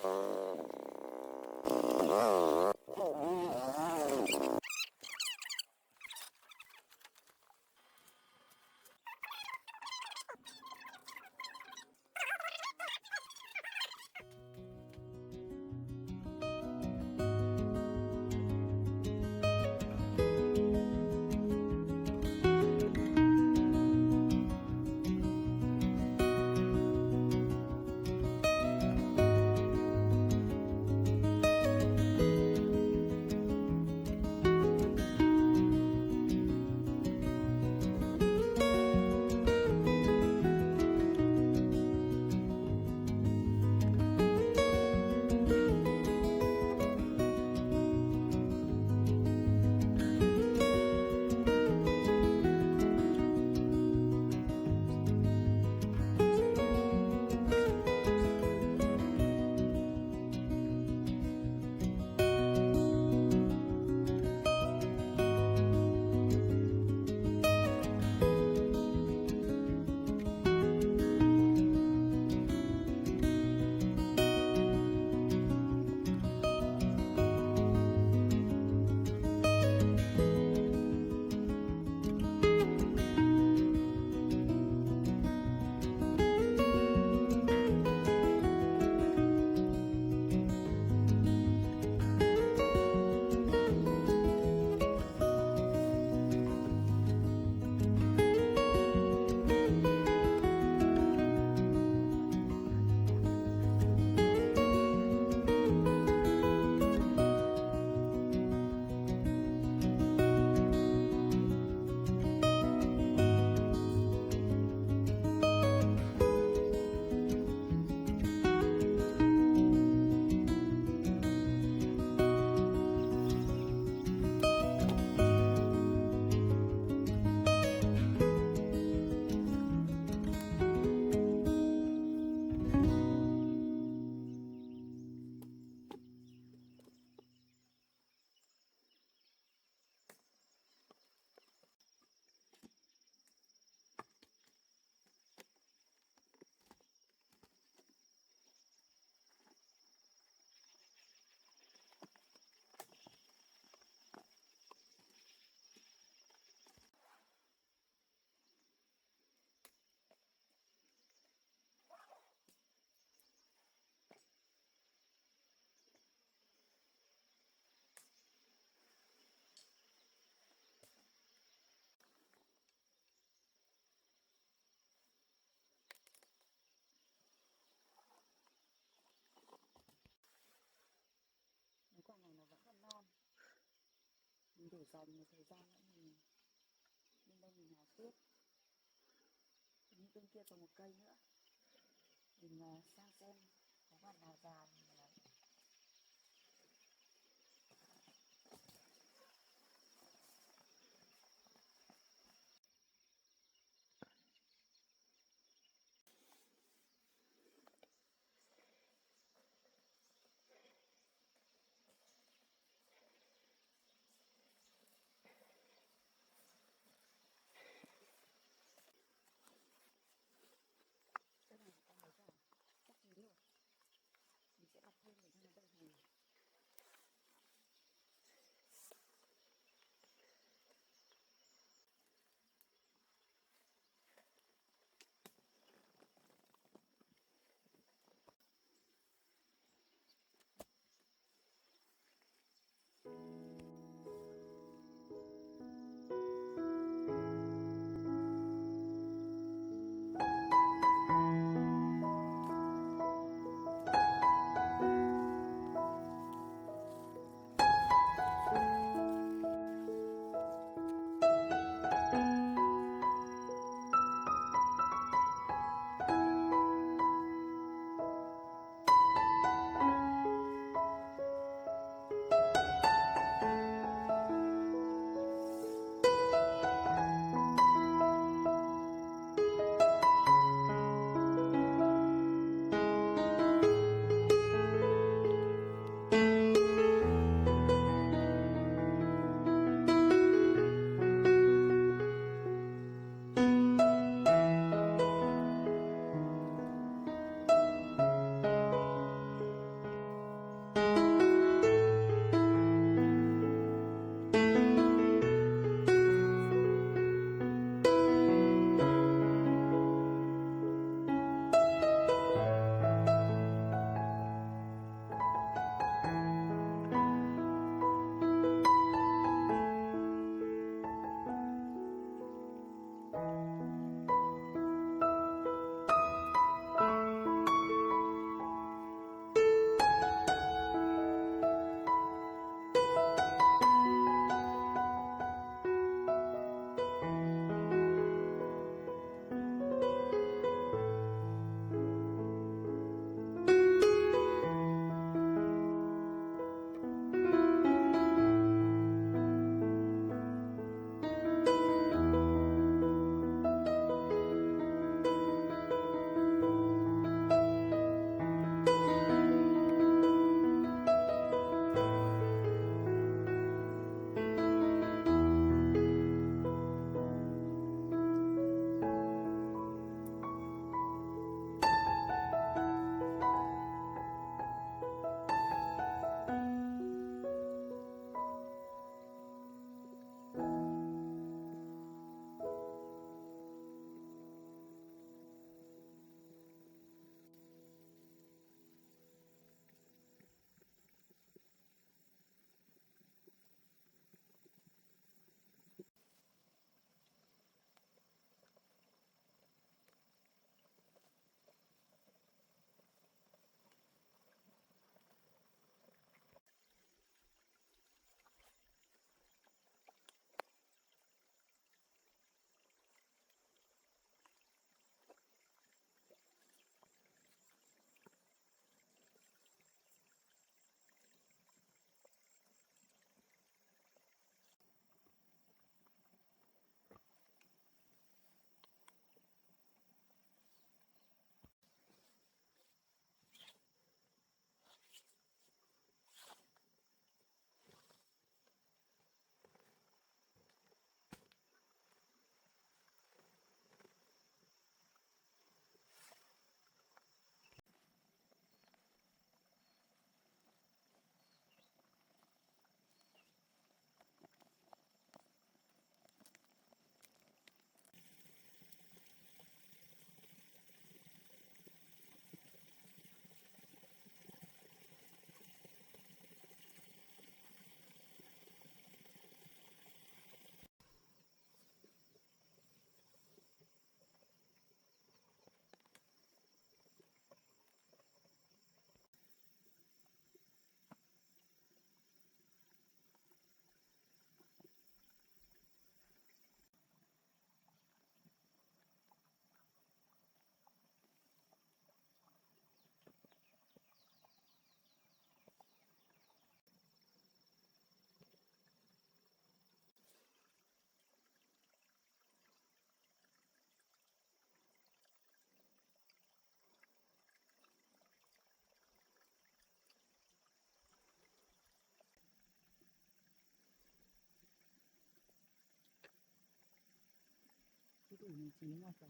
Cái quả này nó vẫn còn non, mình để dành một thời gian nữa mình bên đây mình tiếp. Như bên kia còn một cây nữa, mình sang xem có quả nào già mình lấy. Cái này con lấy cả chắc chín rồi, mình sẽ đủ 19 mà phải.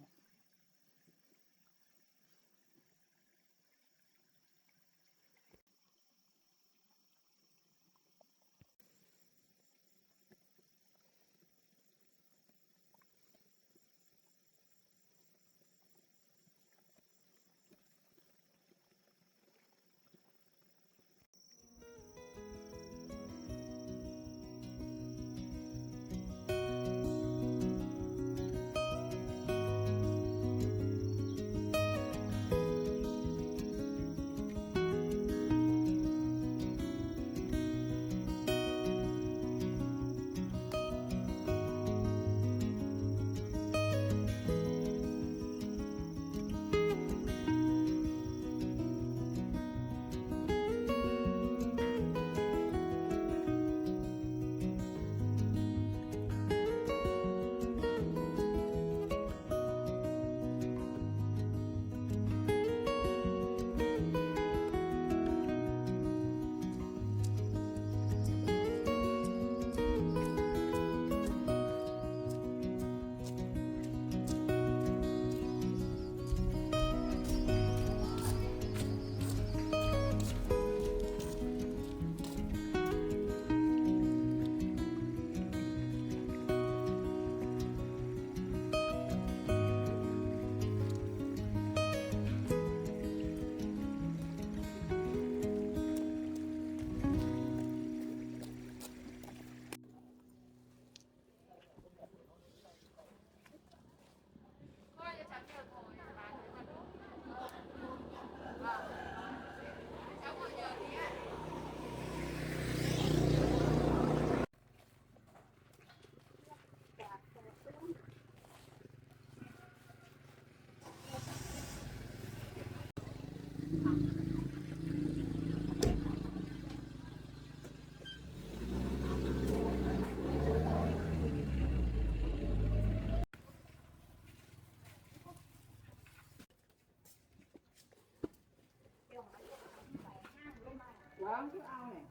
Vâng, chứ ao này.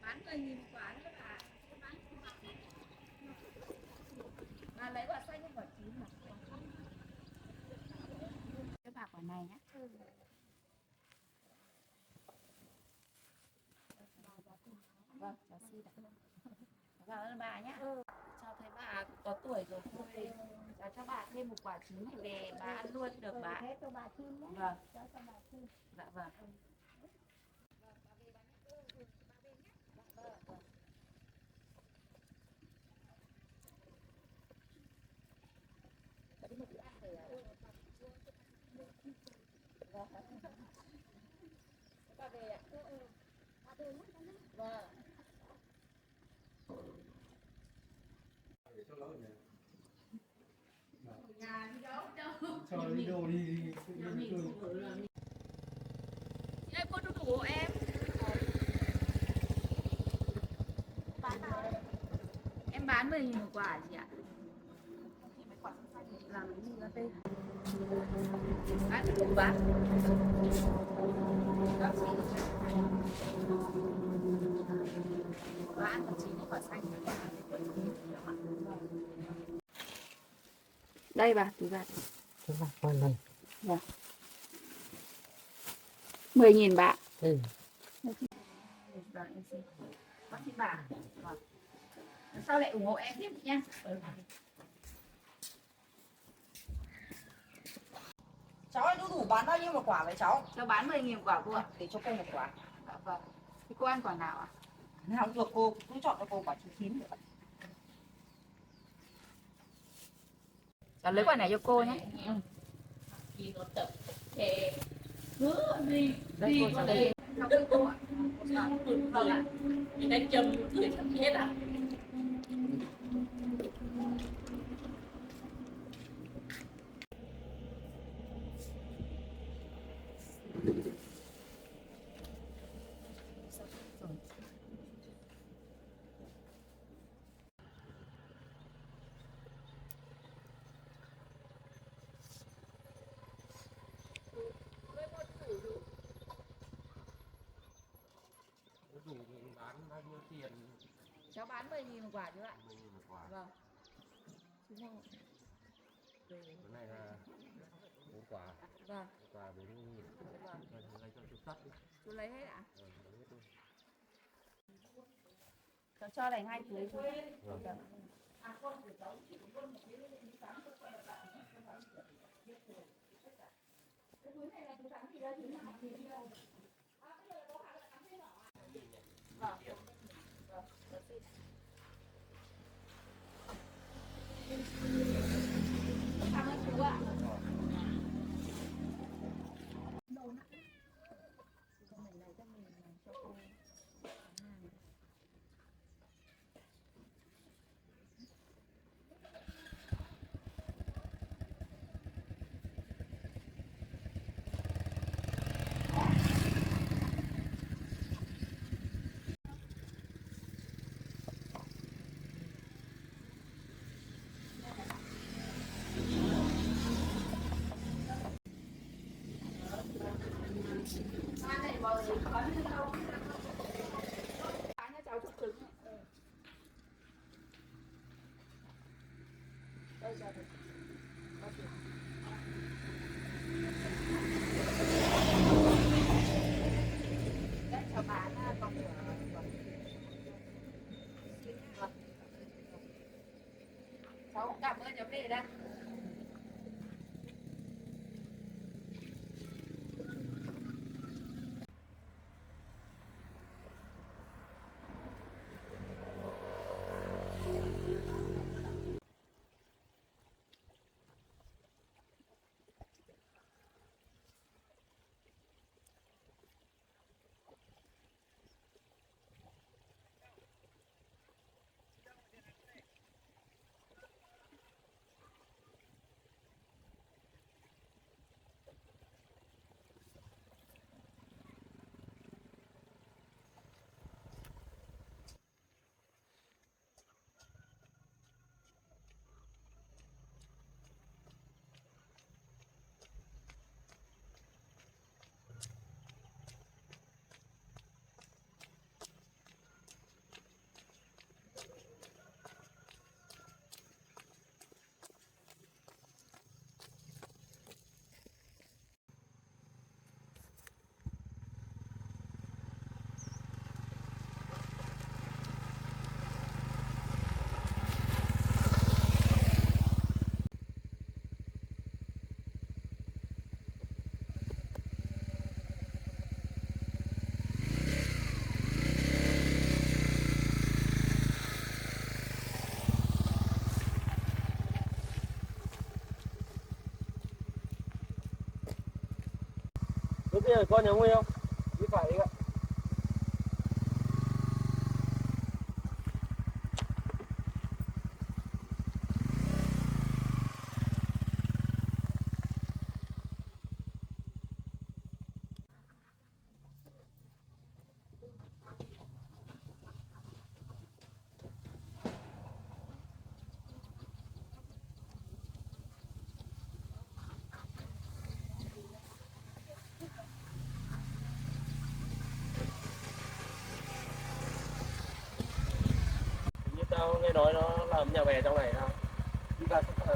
Bán 10.000 quả nữa bà lấy quả xanh quả chín mà cái bạc quả này nhá. Vâng, cháu xin ạ. Cảm ơn bà nhé. Cháu thấy bà có tuổi rồi thôi, cháu cho bà thêm một quả chín này về bà ăn luôn được bà. Thế cho bà xin nhé. Vâng. Cho bà xin. Dạ vâng. Bà về ạ. Bà về nhé. Vâng. Nhà đi đâu đâu. Cho đi đâu đi Đây cô đu đủ hộ em. Bán nào đấy? Em bán 10.000 một quả chị ạ. Làm cái gì ra đây? Bán được đủ bán. Các chị bán còn chín quả xanh. Đây bà, túi bạc. Cái bạc con này. Vâng. 10.000 bạc. Ừ. Vâng, em xin. Bác xin bà. Vâng. Sau lại ủng hộ em tiếp nha. Cháu ơi, đu đủ bán bao nhiêu một quả vậy cháu? Cho bán 10.000 quả cô ạ. Để cho cô một quả. Dạ vâng. Thì cô ăn quả nào ạ? nào được cô cứ chọn cho cô quả chín chín được. Cháu lấy quả này cho cô nhé. Khi nó tập thể cứ đi Đây đi cô có cháu thể lấy. đừng có vâng ạ, thì đánh châm gửi thằng hết à. đủ bán bao nhiêu tiền? Cháu bán 10.000 một quả chứ ạ? 10.000 một quả. Vâng. Chú mua. Cái này là 4 quả. Vâng. 1 quả 40.000. Vâng. Rồi lấy cho chú sắt đi. Chú lấy hết ạ? Lấy hết luôn. Cháu cho này 2 túi chú. Vâng. Cảm ơn chú ạ. Cháu chụp cứng. Đây ra được. Đấy, cháu bán còn cháu cảm ơn cháu về đây. Lúc kia con nhà Nguy không? Đi phải đi ạ. Như tao nghe nói nó làm nhà bè trong này sao? Đi ra chắc là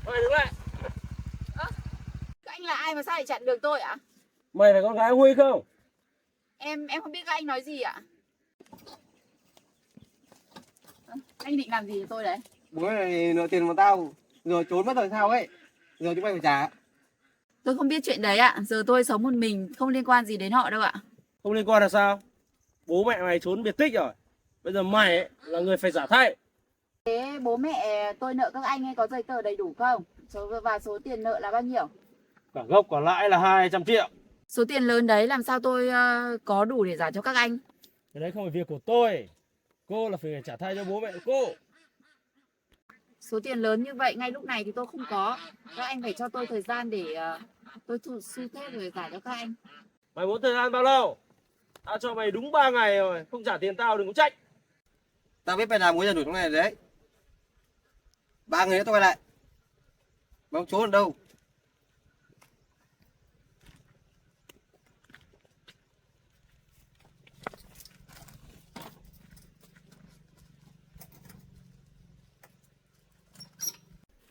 ơi, Mày đứng lại. Các anh là ai mà sao lại chặn đường tôi ạ? Mày là con gái Huy không? Em không biết các anh nói gì ạ. Anh định làm gì với tôi đấy? Bố này nợ tiền của tao rồi trốn mất rồi sao ấy, giờ chúng mày phải trả. Tôi không biết chuyện đấy ạ. Giờ tôi sống một mình, không liên quan gì đến họ đâu ạ. Không liên quan là sao? Bố mẹ mày trốn biệt tích rồi. Bây giờ mày ấy, là người phải trả thay. Thế bố mẹ tôi nợ các anh ấy có giấy tờ đầy đủ không? Và số tiền nợ là bao nhiêu? Cả gốc cả lãi là 200 triệu. Số tiền lớn đấy làm sao tôi có đủ để trả cho các anh? Cái đấy không phải việc của tôi. Cô là phải trả thay cho bố mẹ cô. Số tiền lớn như vậy ngay lúc này thì tôi không có. Các anh phải cho tôi thời gian để tôi thu xếp rồi trả cho các anh. Mày muốn thời gian bao lâu? Tao cho mày đúng 3 ngày rồi. Không trả tiền tao đừng có trách. Tao biết mày làm mỗi giờ đủ trong này đấy. 3 người nữa tao quay lại. Mày không trốn ở đâu.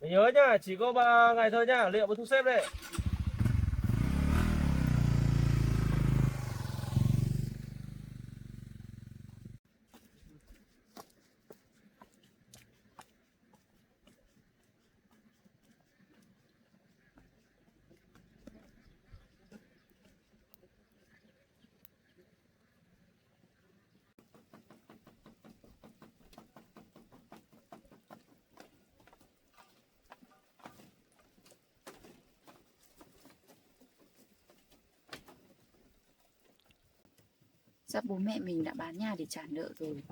Mày nhớ nhá, chỉ có 3 ngày thôi nhá. Liệu mới thu xếp đây. Chắc bố mẹ mình đã bán nhà để trả nợ rồi.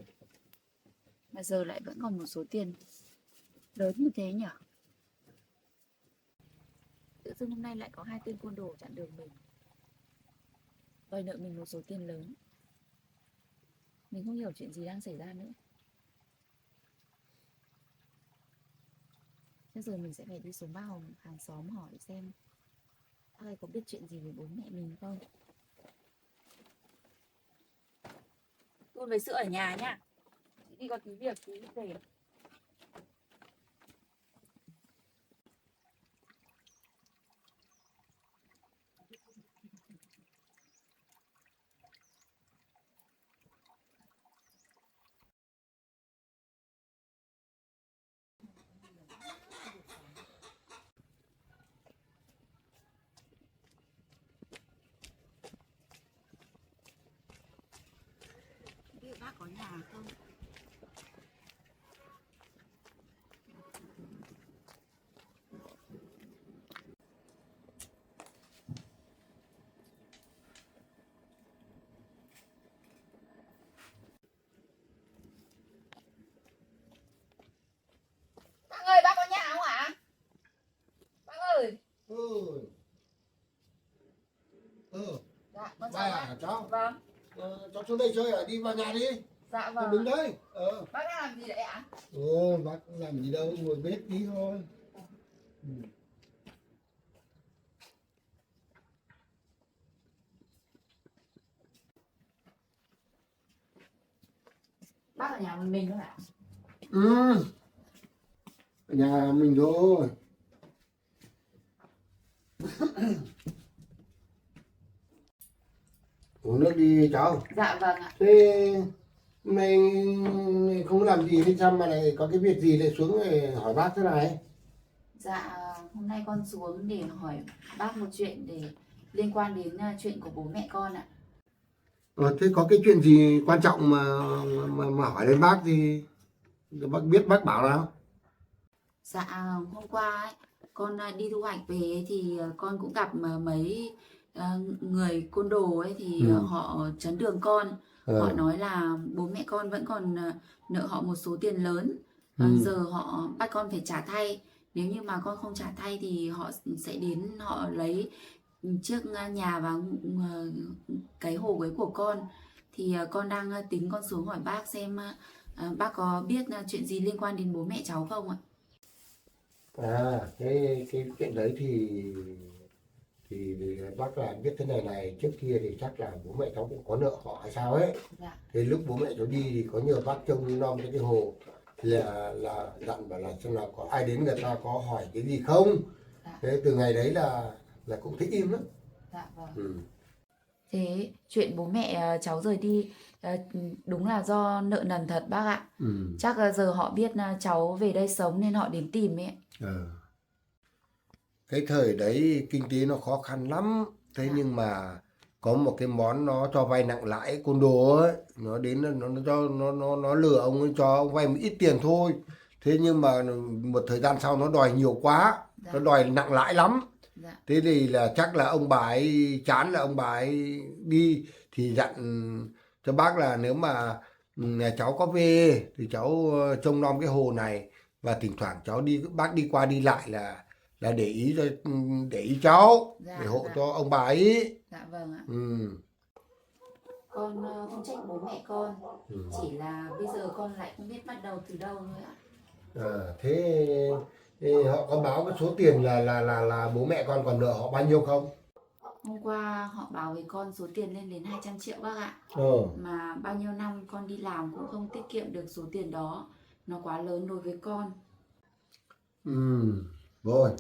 Mà giờ lại vẫn còn một số tiền lớn như thế nhỉ? Tự dưng hôm nay lại có 2 tên côn đồ chặn đường mình, đòi nợ mình một số tiền lớn. Mình không hiểu chuyện gì đang xảy ra nữa. Bây giờ mình sẽ phải đi xuống bác hàng xóm hỏi xem các ai có biết chuyện gì về bố mẹ mình không. Tôi lấy sữa ở nhà nhá. Đi có tí việc tí về. Biết bác có nhà không? Bác ơi, bác có nhà không ạ? Bác ơi. Dạ, con chào bác. À, cháu. Vâng. Cháu xuống đây chơi à? Đi vào nhà đi. Dạ Con vâng. đứng đấy. Bác đang làm gì đấy ạ? Bác làm gì đâu, ngồi bếp tí thôi. Bác ở nhà một mình thôi ạ? Ở nhà mình thôi. Uống nước đi cháu. Dạ vâng ạ. Thế mày không làm gì thế sao mà lại có cái việc gì lại xuống để hỏi bác thế này? Dạ, hôm nay con xuống để hỏi bác một chuyện để liên quan đến chuyện của bố mẹ con ạ. Thế có cái chuyện gì quan trọng mà hỏi đến bác thì bác biết bác bảo nào? Dạ, hôm qua ấy, con đi thu hoạch về ấy, thì con cũng gặp mấy người côn đồ ấy thì họ chắn đường con. Họ nói là bố mẹ con vẫn còn nợ họ một số tiền lớn. Giờ họ bắt con phải trả thay. Nếu như mà con không trả thay thì họ sẽ đến họ lấy chiếc nhà và cái hồ quế của con. Thì con đang tính con xuống hỏi bác xem bác có biết chuyện gì liên quan đến bố mẹ cháu không ạ? Cái chuyện đấy thì bác là biết thế này, trước kia thì chắc là bố mẹ cháu cũng có nợ họ hay sao ấy. Dạ. Thế lúc bố mẹ cháu đi thì có nhờ bác trông nom cái hồ, là dặn bảo là xem nào có ai đến người ta có hỏi cái gì không. Dạ. Thế từ ngày đấy là cũng thích im lắm. Dạ vâng. Ừ. Thế chuyện bố mẹ cháu rời đi đúng là do nợ nần thật bác ạ. Ừ. Chắc giờ họ biết cháu về đây sống nên họ đến tìm ấy. Ờ. Cái thời đấy kinh tế nó khó khăn lắm. Thế Dạ. nhưng mà có một cái món nó cho vay nặng lãi côn đồ ấy, nó đến nó lừa ông ấy, cho ông vay một ít tiền thôi. Thế nhưng mà một thời gian sau nó đòi nhiều quá, Dạ. nó đòi nặng lãi lắm. Dạ. Thế thì là chắc là ông bà ấy chán, là ông bà ấy đi thì dặn cho bác là nếu mà nhà cháu có về thì cháu trông nom cái hồ này, và thỉnh thoảng cháu đi, bác đi qua đi lại là để ý cháu, Dạ, để hộ dạ. cho ông bà ấy. Dạ vâng ạ. Ừ. Con không trách bố mẹ con, Ừ. chỉ là bây giờ con lại không biết bắt đầu từ đâu thôi ạ. Thế họ có báo cái số tiền là bố mẹ con còn nợ họ bao nhiêu không? Hôm qua họ báo với con số tiền lên đến 200 triệu bác ạ. Ờ. Mà bao nhiêu năm con đi làm cũng không tiết kiệm được số tiền đó. Nó quá lớn đối với con. Rồi.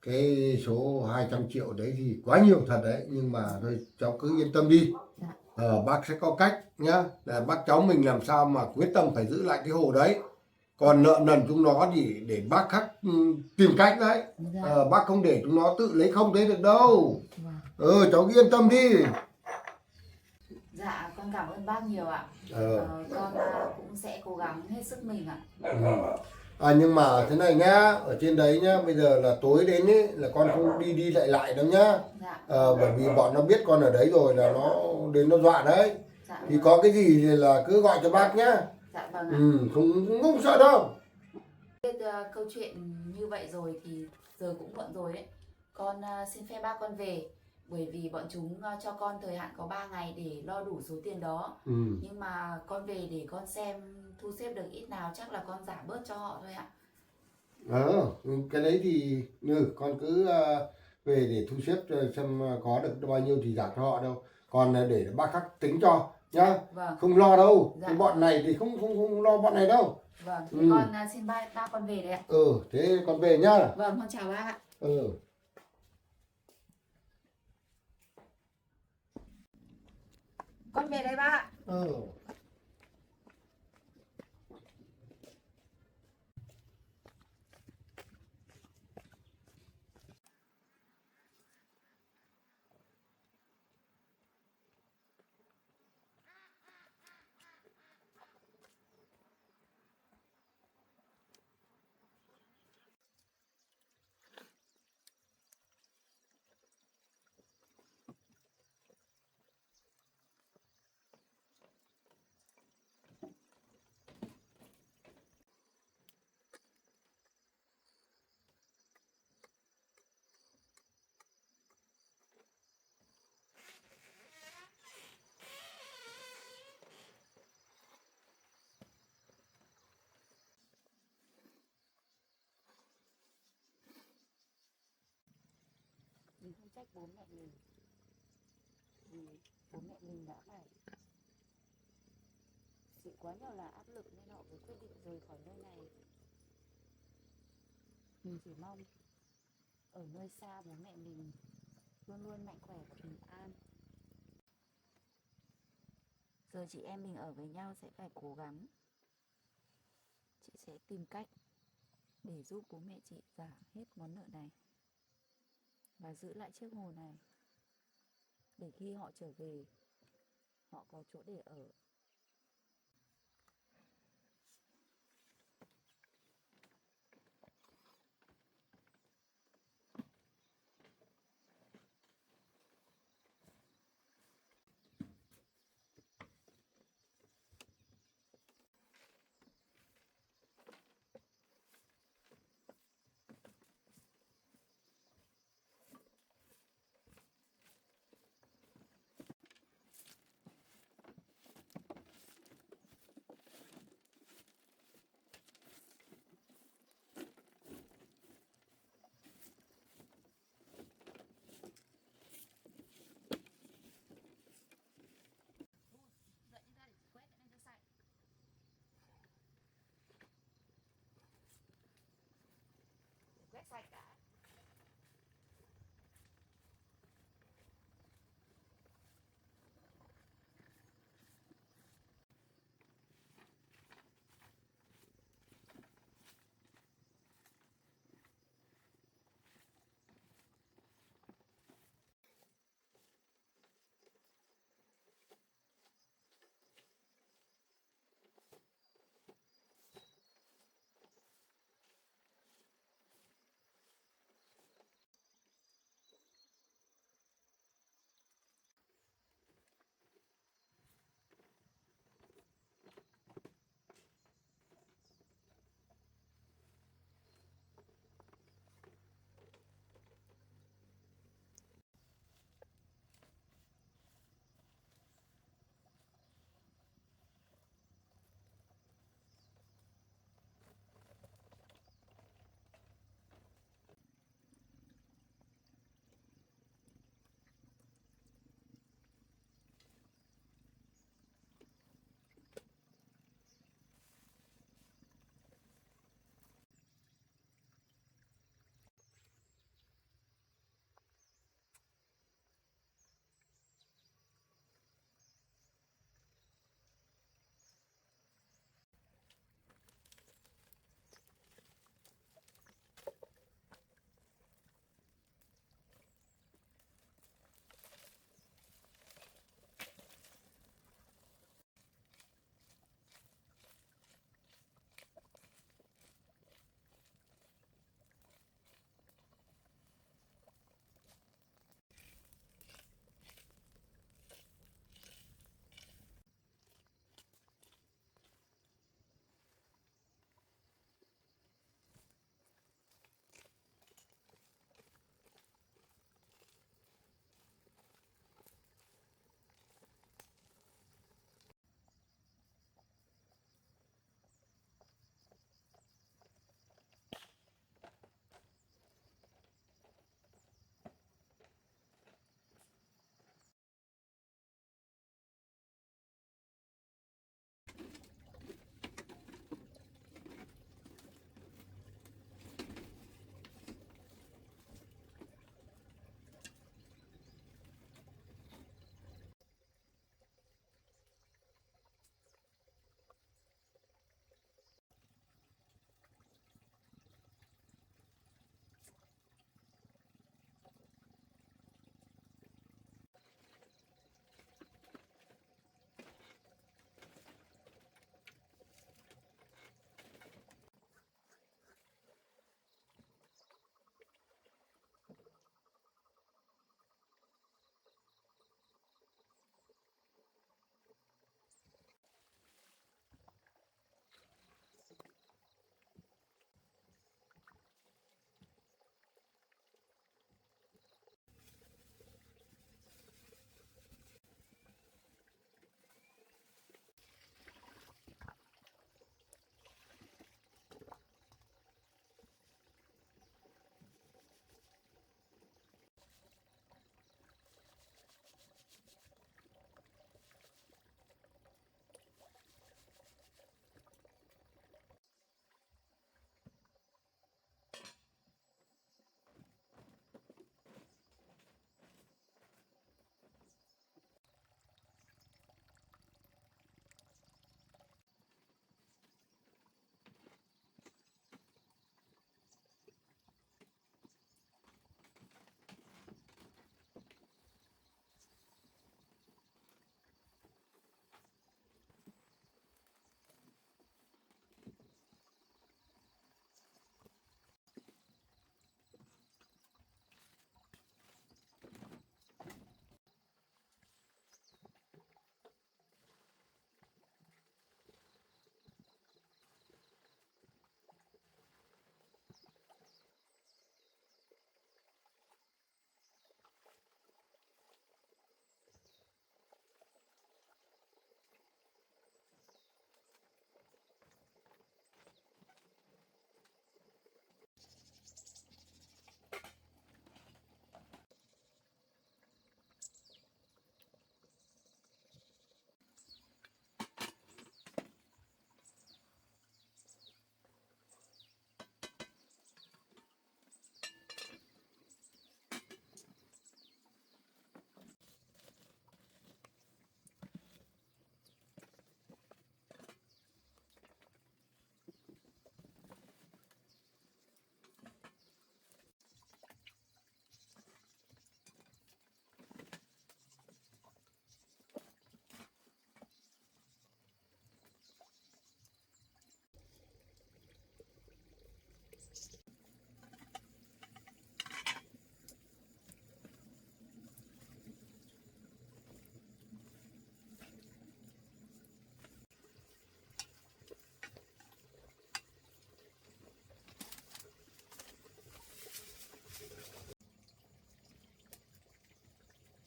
Cái số 200 triệu đấy thì quá nhiều thật đấy, nhưng mà thôi cháu cứ yên tâm đi. Dạ. Bác sẽ có cách nhá, là bác cháu mình làm sao mà quyết tâm phải giữ lại cái hồ đấy. Còn nợ nần chúng nó thì để bác khắc tìm cách đấy. Dạ. Bác không để chúng nó tự lấy không thế được đâu. Vâng. Cháu cứ yên tâm đi. Dạ con cảm ơn bác nhiều ạ. Con cũng sẽ cố gắng hết sức mình ạ. Nhưng mà thế này nhá, ở trên đấy nhá, bây giờ là tối đến ấy, là con không đi lại đâu nhá. Dạ. Bởi vì bọn nó biết con ở đấy rồi là nó đến nó dọa đấy. Dạ Thì vâng. có cái gì thì là cứ gọi cho bác nhá. Dạ vâng ạ. Không sợ đâu. Biết câu chuyện như vậy rồi thì giờ cũng muộn rồi đấy. Con xin phép bác con về. Bởi vì bọn chúng cho con thời hạn có 3 ngày để lo đủ số tiền đó. Nhưng mà con về để con xem thu xếp được ít nào, chắc là con giả bớt cho họ thôi ạ. Cái đấy thì con cứ về để thu xếp xem có được bao nhiêu thì giảm cho họ đâu. Còn để bác khắc tính cho nhá. Vâng. Không lo đâu. Dạ. Cái bọn này thì không lo bọn này đâu. Vâng, thế con xin ba con về đấy ạ. Thế con về nhá. Vâng, con chào bác ạ. Con về đây bác ạ. Mình không trách bố mẹ mình, vì bố mẹ mình đã phải chịu quá nhiều là áp lực nên họ mới quyết định rời khỏi nơi này. Mình chỉ mong ở nơi xa bố mẹ mình luôn luôn mạnh khỏe và bình an. Giờ chị em mình ở với nhau sẽ phải cố gắng. Chị sẽ tìm cách để giúp bố mẹ chị trả hết món nợ này và giữ lại chiếc hồ này, để khi họ trở về họ có chỗ để ở. phải sạch đã.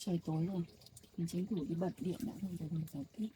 Trời tối rồi, mình tranh thủ đi bật điện đã thôi rồi mình giải thích.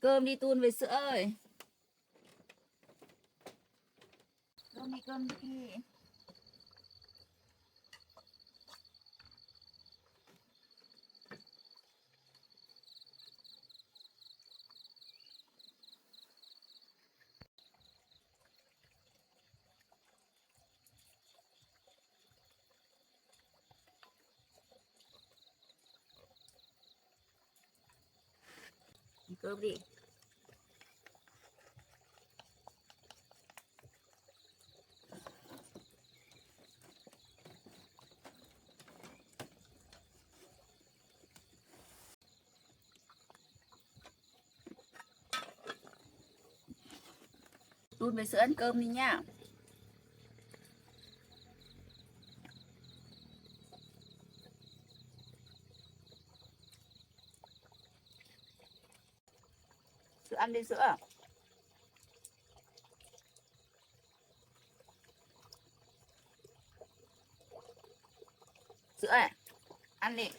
Cơm đi Tun về sữa ơi. Cơm đi. Cơm đi. Tun về sữa ăn cơm đi nhá. Sữa ăn đi sữa. Sữa à? Ăn đi.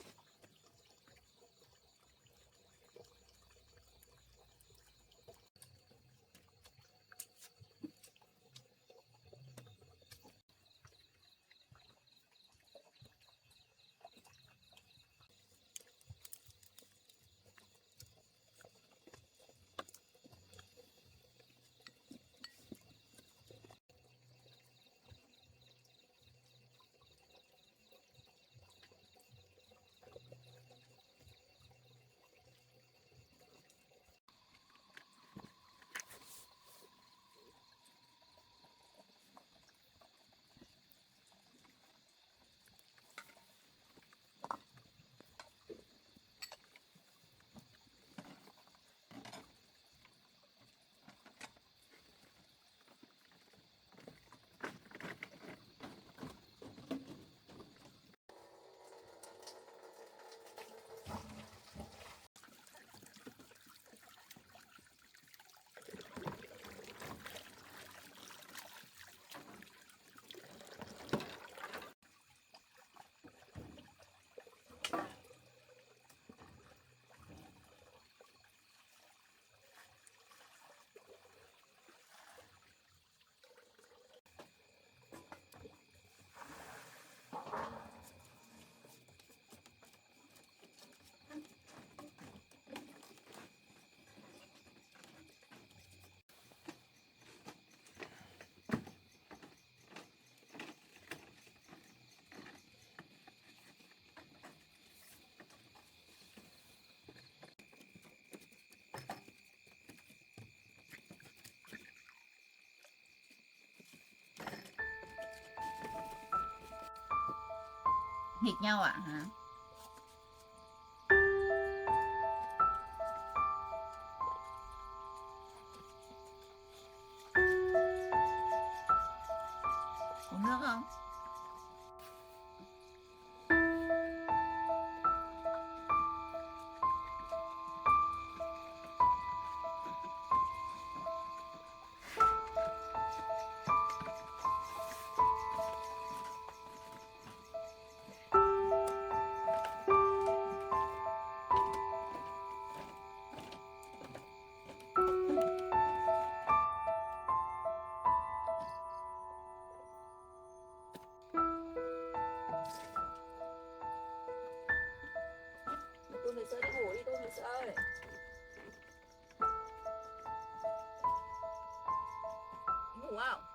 Nghịch nhau ạ hả? Uống nước không? không?